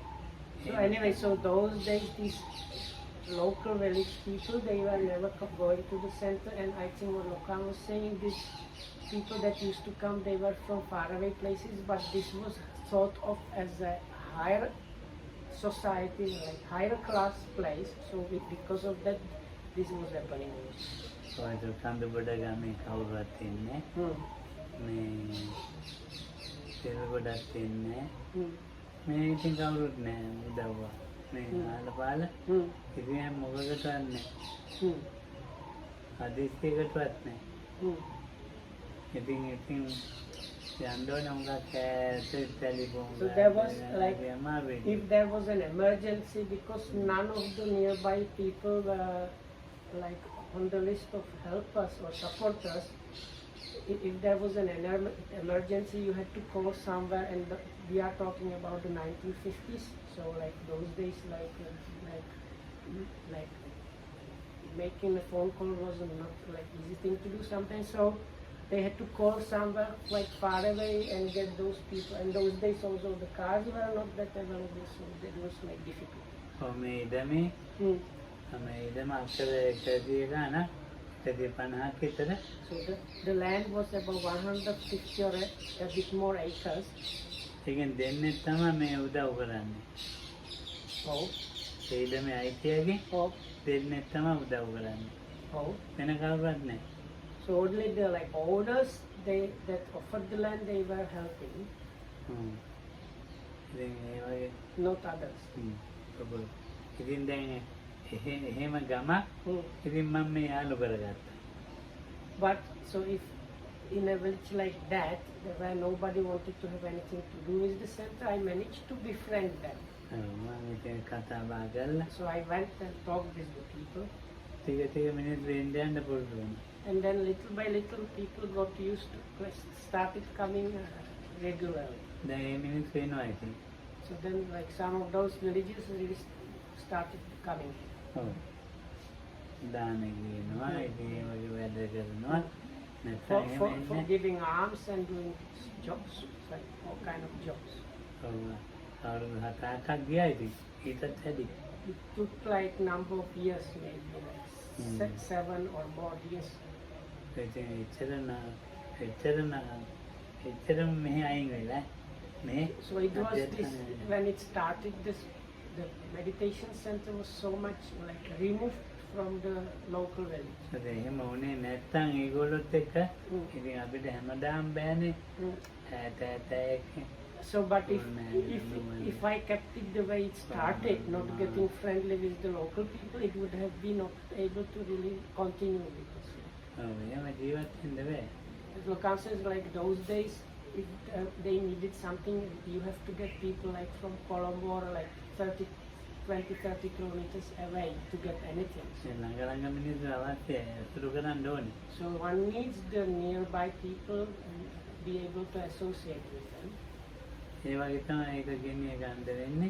So anyway, so those days these local village people, they were never going to the center, and I think what Lokan was saying, these people that used to come, they were from faraway places, but this was thought of as a higher society, like higher class place. So because of that, this was happening. So I took Kandabada Gami Kauratin, me Silvodatin, me think out of name, Dava, me Alapala, if you have Mogatan, Adis take a twat, ඉතින් යන්න ඕන උඟක් telephone So there was like, if there was an emergency, because none of the nearby people were like on the list of helpers or supporters, if there was an emergency, you had to call somewhere, and we are talking about the 1950s. So like those days, like making a phone call was not like easy thing to do sometimes. So they had to call somewhere quite far away and get those people. And those days also the cars were not that available, so that was like difficult. මේ ඉදමේ Hmm. මේ ඉදම අක්ෂර 150 ගාන 150ක් විතර. So the land was about 150 or a bit more acres. ඒකෙන් දෙන්නේ තමයි මේ උදව් කරන්නේ. Oh, ඒ ඉදමේ අයිතියගේ oh, දෙන්නේ තමයි උදව් කරන්නේ. oh. වෙන කවුරුත් නැහැ. So only the like owners that offered the land, they were helping, ඉතින් ඒ වගේ not others. ප්‍රබල. ඉතින් දැන් එහෙම ගමක් Hmm. ඉතින් මම මේ යාළු කරගත්තා. But so if in a village like that, where nobody wanted to have anything to do with the center, I managed to befriend them. මම ඉතින් කතා බහ කරලා So I went and talked with the people, ටික මිනිස්සු එන්න යන්න පුරුදු වුණා. and then little by little people got used to started coming regularly. දැන් මේ මිනිස්සු එනවා ඉතින්. So then like some of those villages really started coming. ඔව්. දාන ගියනවා ඉතින් ඒ වගේ වැඩ කරනවා. For, නැත්නම් for, එහෙම for එන්නේ. giving arms and doing jobs, like all kind of jobs. ඔව්. අවුරුදු 7-8ක් ගියා ඉතින්. ඊටත් වැඩි. It took like number of years, maybe like Hmm. 7 or more years. ඉතින් එච්චරම මෙහෙ අයින් වෙලා මේ So it was this, when it started, the meditation center was so much like removed from the local village. එහෙම වුණේ නැත්තම් ඒගොල්ලොත් එක්ක Hmm. ඉතින් අපිට හැමදාම බෑනේ Mm. ඈත So, but if I kept it the way it started, not getting friendly with the local people, it would have been not able to really continue because ඔව් එහෙම ජීවත් වෙන්න බෑ. Lokan says like those days, if they needed something, you have to get people like from Colombo or like 20-30 kilometers away to get anything. ළඟ මිනිස්සු අවශ්‍යයි අසුරු කරන්න ඕනේ. So one needs the nearby people and be able to associate with them. ඒ වගේ තමයි ඒක ගෙනිය ගන්න වෙන්නේ.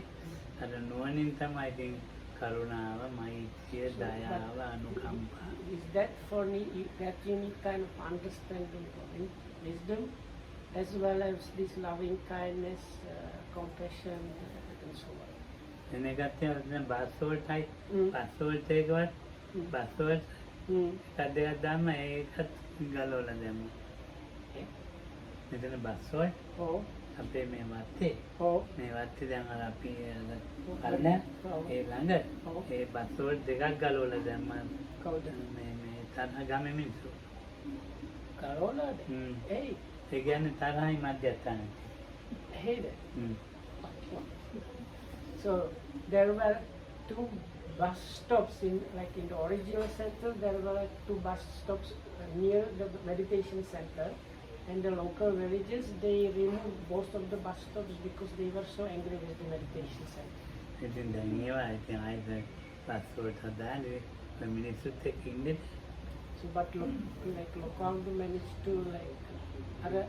අර නුවණින් තමයි ඉතින් කරුණාව, මෛත්‍රිය, දයාව, අනුකම්පා. Is that for me that you need kind of understanding and wisdom, as well as this loving kindness, compassion, and so on. එන එකත් දැන් බස් වලටයි Mm. බස් වලට ඒකවත් Mm. බස් වලට Mm. එකක් දෙකක් දාන්න ඒකත් ගලවලා දැම්මා. Okay. මෙතන බස් වල Oh, අපේ මේ වත්තේ oh, මේ වත්තේ දැන් අර අපි Oh. අරන ඒ ළඟ Oh. ඒ බස් වල දෙකක් ගලවලා දැම්මා. Kauda. මේ තරහ ගමේ මිනිස්සු. Carola. Mm. Hey, ඒ කියන්නේ තරහයි මැදයන්. hey there. So there were 2 bus stops in the original center. There were 2 bus stops near the meditation center, and the local villages, they removed most of the bus stops because they were so angry with the meditation center. ඉතින් දැන් ඒවා ඉතින් ආයෙත් bus වලට දාන්නේ මිනිස්සුත් එක්ක ඉන්නේ. So but like Lokamudu managed to like ara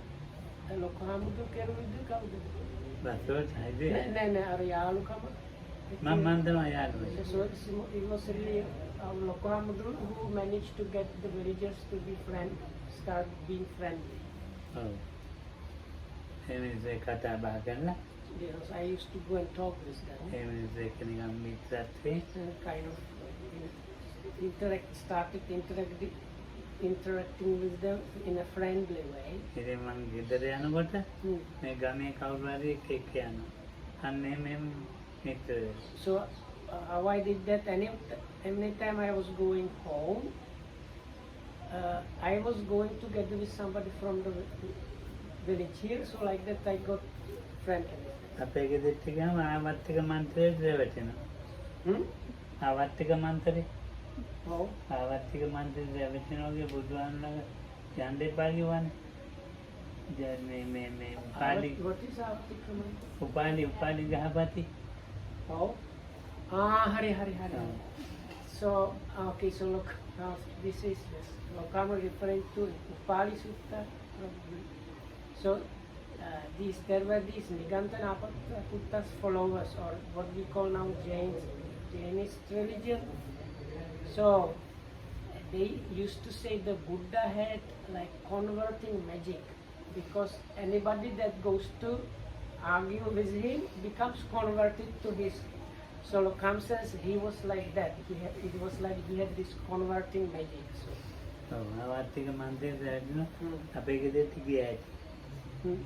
Lokamudu keruwidu kawuda? Bus වලට හයිදේ. No, ara yaalukama. මම තමයි යාළුවා. So it was really Lokamudu who managed to get the villagers to start being friendly. ඔව්. ඒ මිනිස්සු කතා බහ කරලා Because I used to go and talk with them, ඒ මිනිස්සු එක්ක නිකන් මිත්‍රත්වේ and kind of interacting with them in a friendly way. ඉතින් මම ගෙදර යනකොට Hmm. මේ ගමේ කවුරු හරි එක්ක යනවා. අන්න එහෙම මිත්‍ර වෙනවා. So how I did that, any time I was going home, I was going together with somebody from the village here, so like that I got friendly. අපේ ගෙදරට ගියාම ආවර්තික මන්ත්‍රයට රැවටෙනවා. Hmm? ආවර්තික මන්ත්‍රේ Oh, ආවර්තික මන්ත්‍රේ රැවටෙනවා කිය බුදුහාමුදුරුවෝ යන්න එපා කියවනේ. මේ Upali What is Avatikaman? Upali ගහපති. Oh. Hari. So, okay, so look, this is this. Lokama referring to Upali Sutta, probably. So, there were these Nigantana Puttas followers, or what we call now Jainist religion. So, they used to say the Buddha had like converting magic, because anybody that goes to argue with him becomes converted to his. So Lokam says he was like that. It was like he had this converting magic. So, ආර්ථික මන්ත්‍රී දැක්න අපේ ගෙදරට ගියා.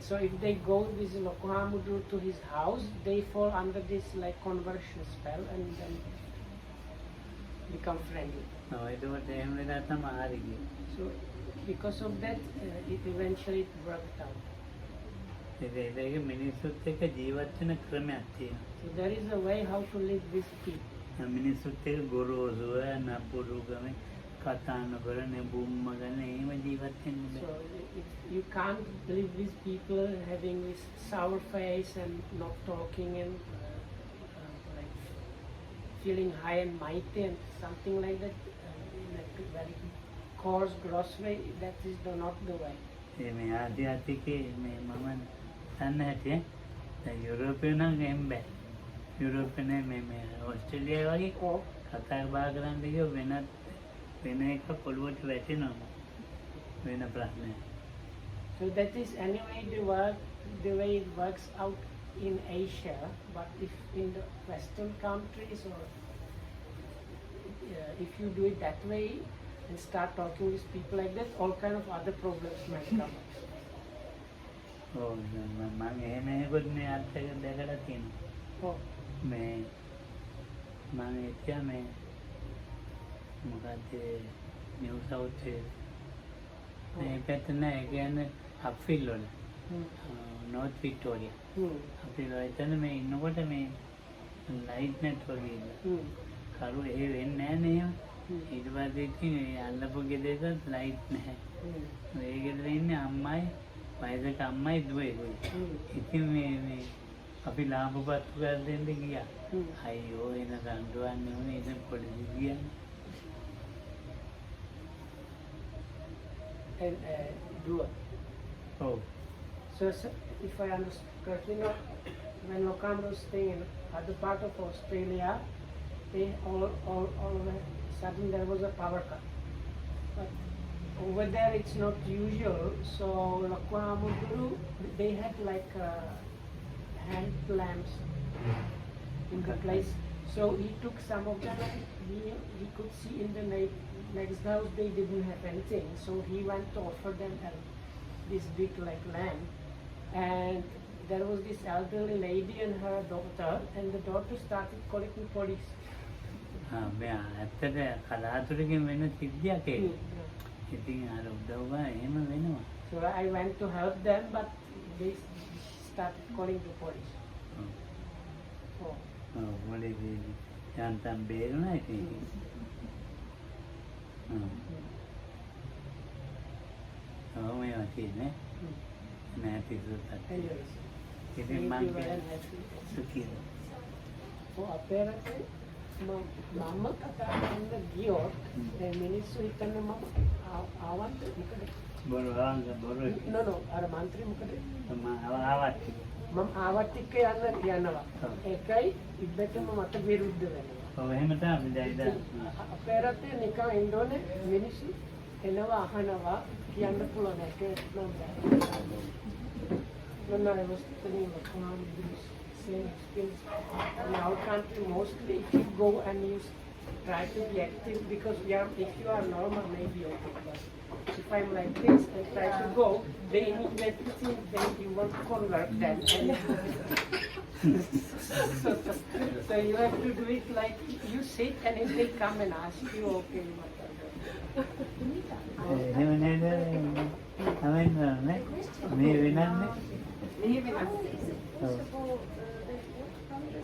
so if they go with Lokohamudru to his house, they fall under this like conversion spell and then become friendly. ඒකට එහෙම වෙලා තමයි හරි ගියේ. So because of that, it eventually worked out. ඒක මිනිස්සුත් එක්ක ජීවත් වෙන ක්‍රමයක් තියෙනවා. So there is a way how to live with people. මිනිස්සුත් එක්ක ගොරෝසුව නපුරු ගමේ කතා නොකරන බුම්ම ගන්න එහෙම ජීවත් වෙන්න So බෑ. you can't live with people having this sour face and not talking and like feeling high and mighty and something like that, in a very coarse, gross way. That is not the way. මේ ආධ්‍යාත්මිකේ මේ මම දන්න හැටි දැන් යුරෝපේ නම් එහෙම බෑ. යුරෝපේ මේ ඕස්ට්‍රේලියාව වගේ කතා බහ කරන්න ගියෝ වෙන එක පොළොවට වැටෙනවා වෙන ප්‍රශ්නයක්. So that is anyway the way it works out in Asia, but if in the Western countries, or if you do it that way and start talking with people like that, all kind of other problems might come up. මම එහෙම එකකුත් මේ අර්ථයක දැකලා තියෙනවා. Oh, මේ මම එක්ක මේ මොකද නිව් සවුත් මේ පැත්ත නෑ ඒ කියන්නේ අප්ෆිල් වල නෝත් වික්ටෝරියා අප්ෆිල් වල එතන මේ ඉන්නකොට මේ ලයිට් නැට් වගේ කරු ඒ වෙන්නේ නෑ නේ. ඊට පස්සේ ඉතින් අල්ලපු ගෙදරට ලයිට් නැහැ. ඒ ගෙදර ඉන්නේ අම්මයි වයසක අම්මයි දුවේකුයි. ඉතින් මේ අපි ලාම්පු පත්තු කර දෙන්න ගියා. අයියෝ එන රණ්ඩුවන්නේ උනේ ඉතින් පොඩි ගියා. and Dua. ඔව්. So if I understand correctly, when Lokam was staying in other part of Australia, they all of a sudden there was a power cut. But over there it's not usual, so Lokohamudru, they had like hand lamps in the place. So he took some of them and he could see in the next house they didn't have anything. So he went to offer them this big like lamp. And there was this elderly lady and her daughter, and the daughter started calling the police. මේ ඇත්තට කලාතුරකින් වෙන සිද්ධියක් ඒක. ඉතින් අර උදව්ව එහෙම වෙනවා. So I went to help them, but they started calling the police. Oh. ඔව් මොලේ යන්තම් බේරුණා ඉතින්. ඔව් මේවා තියෙන්නේ. නැති දුරට. Anyways, ඉතින් maybe මම well happy. සුඛී. So apparently, මම කතා කරන්න ගියොත් මේ මිනිස්සු හිතන්නේ මම ආවත් මොකද? බොරු. No, අර මන්ත්‍රී මොකද? මම ආවත්. මම ආවත් එක්ක යනවා. ඒකයි ඉබ්බෙටම මට විරුද්ධ වෙනවා. ඔව් එහෙම තමයි දැන්. අපේ රටේ නිකන් ඉන්න ඕනේ මිනිස්සු එනවා අහනවා කියන්න පුළුවන් ඒක නම් බෑ. When I was telling the same experience in our country, mostly if you go and you try to be active, because if you are normal, maybe okay, but if I'm like this and try to go, they immediately think that you want to convert them. And so you have to do it like you sit, and if they come and ask you, okay, what are you? එහෙම නේද? අවෙන්නේ මේ වෙනන්නේ. How is it possible that what comes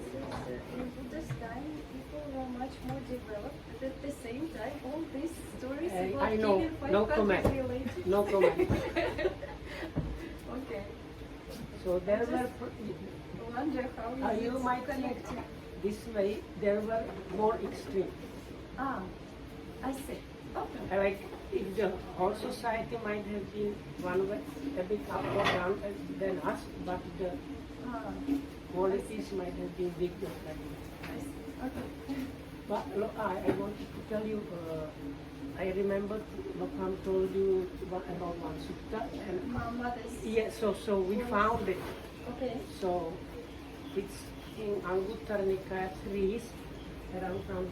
in Buddha's time, people were much more developed, but at the same time, all these stories about I know, killing no 500 comment. relatives? No comment. So there just- were, Wonder how is you it might connected. see this way, there were more extreme. Ah, I see. Okay. Like if the whole society might have been one way, a bit up or down than us, but the Ah, qualities might have been bigger. I see. Okay. But look, I wanted to tell you, I remember Lokam told you about one sutta, and My mother's. yeah, so we found it. Okay. So it's in Anguttara Nikaya 3, around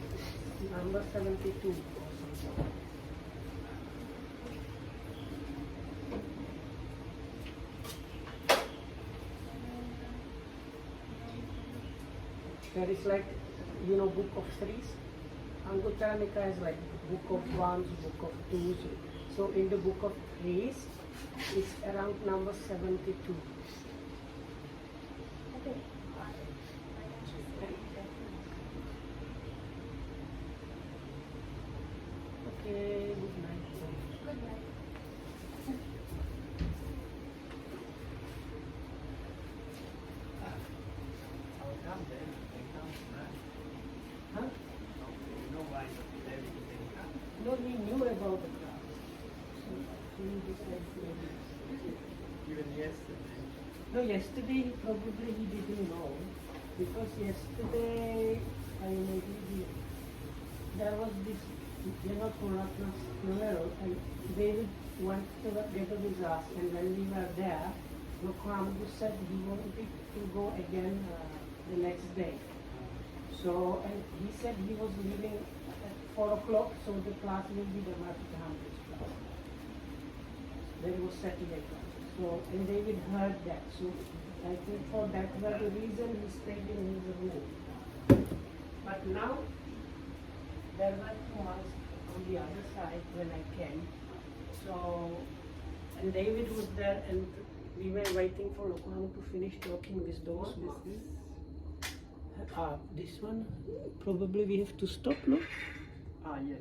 number 72 or something. There is like, book of threes. Anguttara Nikaya is like book of ones, book of twos. So in the book of threes, it's around number 72. Okay. Okay, good night. Good night. I'll come then. They come tonight. Huh? You know why everything comes. No, we knew about the class. So we decided maybe. Even yesterday. No, yesterday probably he didn't know, because yesterday there was this Puratna's funeral, and David went to get with us, and when we were there, Lokrambu said he wanted to go again the next day. So, and he said he was leaving at 4 o'clock, so the class will be the Hamd's class. There was Saturday class. So, and David heard that. So, I think for that was the reason he stayed in his room. But now, there were 2 months on the other side when I came. So, and David was there, and we were waiting for Lokman to finish talking with those monks. This one, probably we have to stop, no? Ah, yes.